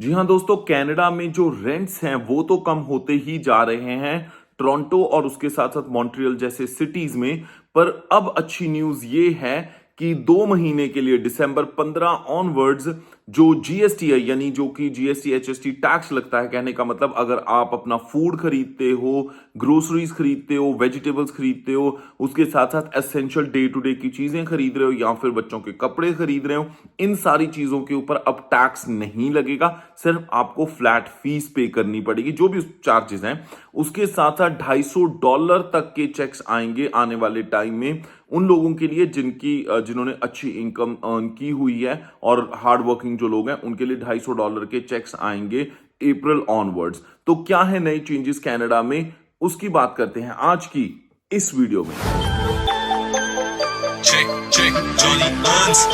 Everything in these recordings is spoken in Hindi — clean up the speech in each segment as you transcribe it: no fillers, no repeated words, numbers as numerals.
जी हाँ दोस्तों, कनाडा में जो रेंट्स हैं वो तो कम होते ही जा रहे हैं टोरंटो और उसके साथ साथ मॉन्ट्रियल जैसे सिटीज में। पर अब अच्छी न्यूज ये है कि 2 महीने के लिए दिसंबर 15 ऑनवर्ड्स जो जीएसटी है, यानी जो कि जीएसटी एचएसटी टैक्स लगता है, कहने का मतलब अगर आप अपना फूड खरीदते हो, ग्रोसरीज खरीदते हो, वेजिटेबल्स खरीदते हो, उसके साथ साथ एसेंशियल डे टू डे की चीजें खरीद रहे हो या फिर बच्चों के कपड़े खरीद रहे हो, इन सारी चीजों के ऊपर अब टैक्स नहीं लगेगा। सिर्फ आपको फ्लैट फीस पे करनी पड़ेगी, जो भी चार्जेस हैं। उसके साथ साथ $250 तक के चेक्स आएंगे आने वाले टाइम में उन लोगों के लिए जिन्होंने अच्छी इनकम अर्न की हुई है और हार्ड वर्किंग जो लोग हैं उनके लिए $250 के चेक्स आएंगे अप्रैल ऑनवर्ड्स। तो क्या है नए चेंजेस कनाडा में, उसकी बात करते हैं आज की इस वीडियो में। check Johnny Hans।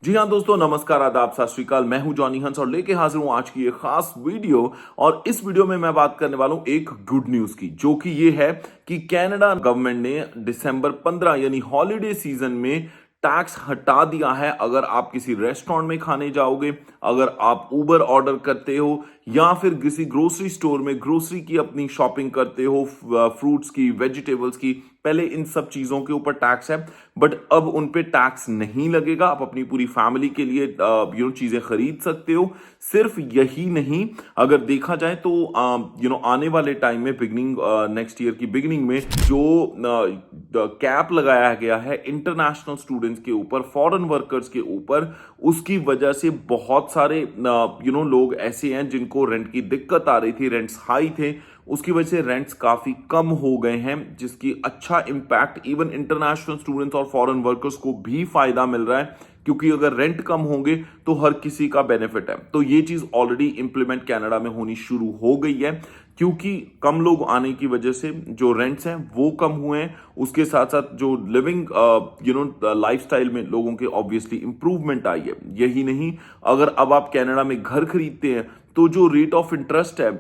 जी हाँ दोस्तों, नमस्कार, आदाब, सत श्री अकाल। मैं हूं जॉनी हंस और लेके हाजिर हूं आज की एक खास वीडियो। और इस वीडियो में मैं बात करने वाला हूं एक गुड न्यूज की, जो कि ये है कि कनाडा गवर्नमेंट ने दिसंबर 15 यानी हॉलीडे सीजन में टैक्स हटा दिया है। अगर आप किसी रेस्टोरेंट में खाने जाओगे, अगर आप उबर ऑर्डर करते हो या फिर किसी ग्रोसरी स्टोर में ग्रोसरी की अपनी शॉपिंग करते हो, फ्रूट्स की, वेजिटेबल्स की, पहले इन सब चीजों के ऊपर टैक्स है, बट अब उन पे टैक्स नहीं लगेगा। आप अपनी पूरी फैमिली के लिए चीजें खरीद सकते हो। सिर्फ यही नहीं, अगर देखा जाए तो आने वाले टाइम में बिगनिंग नेक्स्ट ईयर की बिगनिंग में जो कैप लगाया गया है इंटरनेशनल स्टूडेंट्स के ऊपर, फॉरेन वर्कर्स के ऊपर, उसकी वजह से बहुत सारे लोग ऐसे हैं जिनको रेंट की दिक्कत आ रही थी, रेंट्स हाई थे, उसकी वजह से रेंट्स काफी कम हो गए हैं, जिसकी अच्छा इंपैक्ट इवन इंटरनेशनल स्टूडेंट्स और फॉरेन वर्कर्स को भी फायदा मिल रहा है, क्योंकि अगर रेंट कम होंगे तो हर किसी का बेनिफिट है। तो ये चीज ऑलरेडी इंप्लीमेंट कनाडा में होनी शुरू हो गई है, क्योंकि कम लोग आने की वजह से जो रेंट्स हैं वो कम हुए हैं। उसके साथ साथ जो लिविंग लाइफस्टाइल में लोगों के ऑब्वियसली इंप्रूवमेंट आई है। यही नहीं, अगर अब आप कनाडा में घर खरीदते हैं तो जो रेट ऑफ इंटरेस्ट है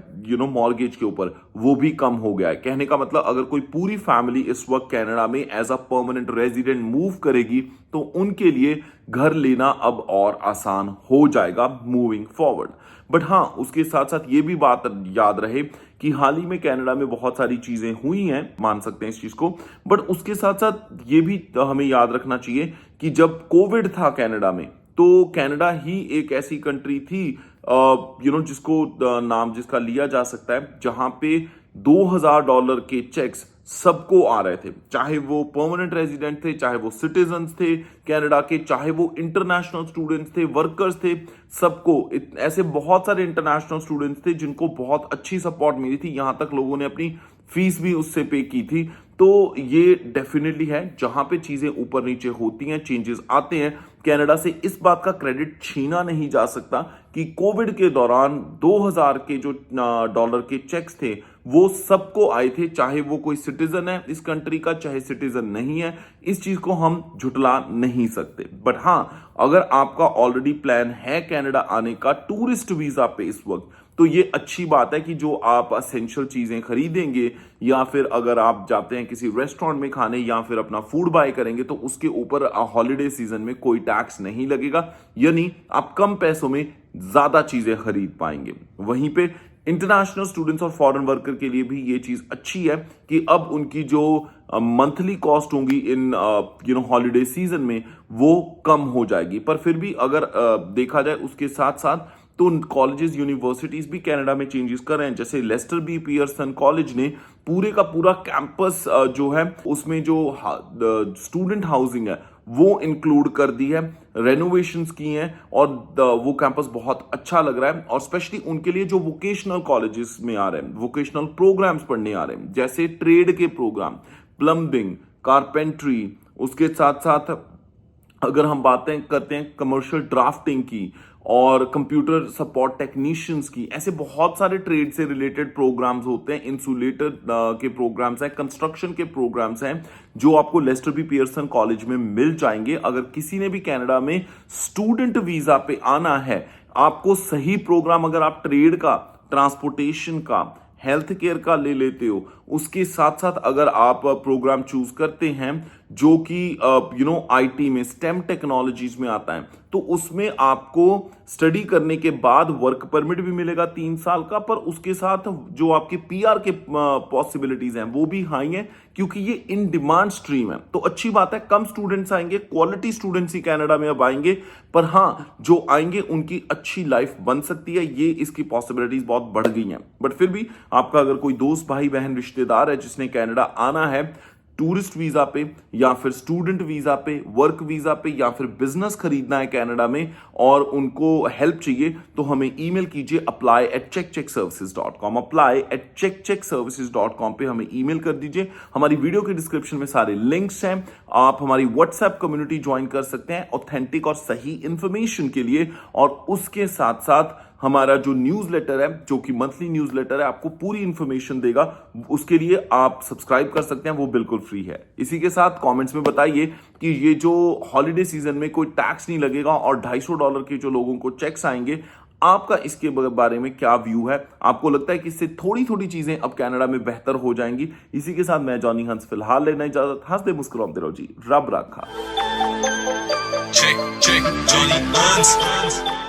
मॉर्गेज के ऊपर, वो भी कम हो गया है। कहने का मतलब अगर कोई पूरी फैमिली इस वक्त कनाडा में as a permanent resident move करेगी तो उनके लिए घर लेना अब और आसान हो जाएगा मूविंग फॉरवर्ड। बट हाँ, उसके साथ साथ ये भी बात याद रहे कि हाल ही में कनाडा में बहुत सारी चीजें हुई हैं, मान सकते हैं इस चीज को, बट उसके साथ साथ ये भी हमें याद रखना चाहिए कि जब कोविड था कनाडा में, तो कनाडा ही एक ऐसी कंट्री थी जिसको नाम जिसका लिया जा सकता है, जहां पे $2000 के चेक्स सबको आ रहे थे, चाहे वो परमानेंट रेजिडेंट थे, चाहे वो सिटीजन्स थे कनाडा के, चाहे वो इंटरनेशनल स्टूडेंट्स थे, वर्कर्स थे, सबको। ऐसे बहुत सारे इंटरनेशनल स्टूडेंट्स थे जिनको बहुत अच्छी सपोर्ट मिली थी, यहां तक लोगों ने अपनी फीस भी उससे पे की थी। तो ये डेफिनेटली है, जहां पे चीजें ऊपर नीचे होती हैं, चेंजेस आते हैं, कनाडा से इस बात का क्रेडिट छीना नहीं जा सकता कि कोविड के दौरान 2000 के जो डॉलर के चेक्स थे वो सबको आए थे, चाहे वो कोई सिटीजन है इस कंट्री का, चाहे सिटीजन नहीं है। इस चीज को हम झुटला नहीं सकते। बट हाँ, अगर आपका ऑलरेडी प्लान है कनाडा आने का टूरिस्ट वीजा पे इस वक्त, तो ये अच्छी बात है कि जो आप असेंशियल चीजें खरीदेंगे या फिर अगर आप जाते हैं किसी रेस्टोरेंट में खाने या फिर अपना फूड बाय करेंगे, तो उसके ऊपर हॉलीडे सीजन में कोई टैक्स नहीं लगेगा, यानी आप कम पैसों में ज्यादा चीजें खरीद पाएंगे। वहीं पे इंटरनेशनल स्टूडेंट्स और फॉरेन वर्कर के लिए भी ये चीज अच्छी है कि अब उनकी जो मंथली कॉस्ट होंगी इन हॉलीडे सीजन में वो कम हो जाएगी। पर फिर भी अगर देखा जाए उसके साथ साथ, तो कॉलेजेस, यूनिवर्सिटीज भी कनाडा में चेंजेस कर रहे हैं। जैसे लेस्टर बी पियर्सन कॉलेज ने पूरे का पूरा कैंपस जो है उसमें जो स्टूडेंट हाउसिंग है वो इंक्लूड कर दी है, रेनोवेशंस की हैं, और वो कैंपस बहुत अच्छा लग रहा है। और स्पेशली उनके लिए जो वोकेशनल कॉलेजेस में आ रहे हैं, वोकेशनल प्रोग्राम्स पढ़ने आ रहे हैं, जैसे ट्रेड के प्रोग्राम, प्लम्बिंग, कारपेंट्री, उसके साथ साथ अगर हम बातें करते हैं कमर्शियल ड्राफ्टिंग की और कंप्यूटर सपोर्ट टेक्नीशियंस की, ऐसे बहुत सारे ट्रेड से रिलेटेड प्रोग्राम्स होते हैं, इंसुलेटर के प्रोग्राम्स हैं, कंस्ट्रक्शन के प्रोग्राम्स हैं, जो आपको लेस्टर बी पियर्सन कॉलेज में मिल जाएंगे। अगर किसी ने भी कनाडा में स्टूडेंट वीजा पे आना है, आपको सही प्रोग्राम, अगर आप ट्रेड का, ट्रांसपोर्टेशन का, हेल्थ केयर का ले लेते हो, उसके साथ साथ अगर आप प्रोग्राम चूज करते हैं जो कि आईटी में स्टेम टेक्नोलॉजीज में आता है, तो उसमें आपको स्टडी करने के बाद वर्क परमिट भी मिलेगा 3 साल का, पर उसके साथ जो आपके पीआर के पॉसिबिलिटीज हैं वो भी हाई हैं, क्योंकि ये इन डिमांड स्ट्रीम है। तो अच्छी बात है, कम स्टूडेंट्स आएंगे, क्वालिटी स्टूडेंट्स ही कनाडा में अब आएंगे, पर हाँ जो आएंगे उनकी अच्छी लाइफ बन सकती है, ये इसकी पॉसिबिलिटीज बहुत बढ़ गई हैं। बट फिर भी आपका अगर कोई दोस्त, भाई, बहन, रिश्तेदार है जिसने कनाडा आना है टूरिस्ट वीजा पे या फिर स्टूडेंट वीजा पे, वर्क वीजा पे, या फिर बिजनेस खरीदना है कनाडा में और उनको हेल्प चाहिए, तो हमें ईमेल कीजिए apply@checkcheckservices.com, apply@checkcheckservices.com पे हमें ईमेल कर दीजिए। हमारी वीडियो के डिस्क्रिप्शन में सारे लिंक्स हैं, आप हमारी व्हाट्सएप कम्युनिटी ज्वाइन कर सकते हैं ऑथेंटिक और सही इंफॉर्मेशन के लिए, और उसके साथ साथ हमारा जो न्यूज़लेटर है, जो कि मंथली न्यूज़लेटर है, आपको पूरी इंफॉर्मेशन देगा, उसके लिए आप सब्सक्राइब कर सकते हैं, वो बिल्कुल फ्री है। इसी के साथ कमेंट्स में बताइए कि ये जो हॉलिडे सीजन में कोई टैक्स नहीं लगेगा और $250 के जो लोगों को चेक्स आएंगे, आपका इसके बारे में क्या व्यू है? आपको लगता है कि इससे थोड़ी थोड़ी चीजें अब कनाडा में बेहतर हो जाएंगी? इसी के साथ मैं जॉनी हंस फिलहाल लेना इजाजत। हंसते मुस्कुराते रहो जी, रब रखा। Check, Johnny Hans.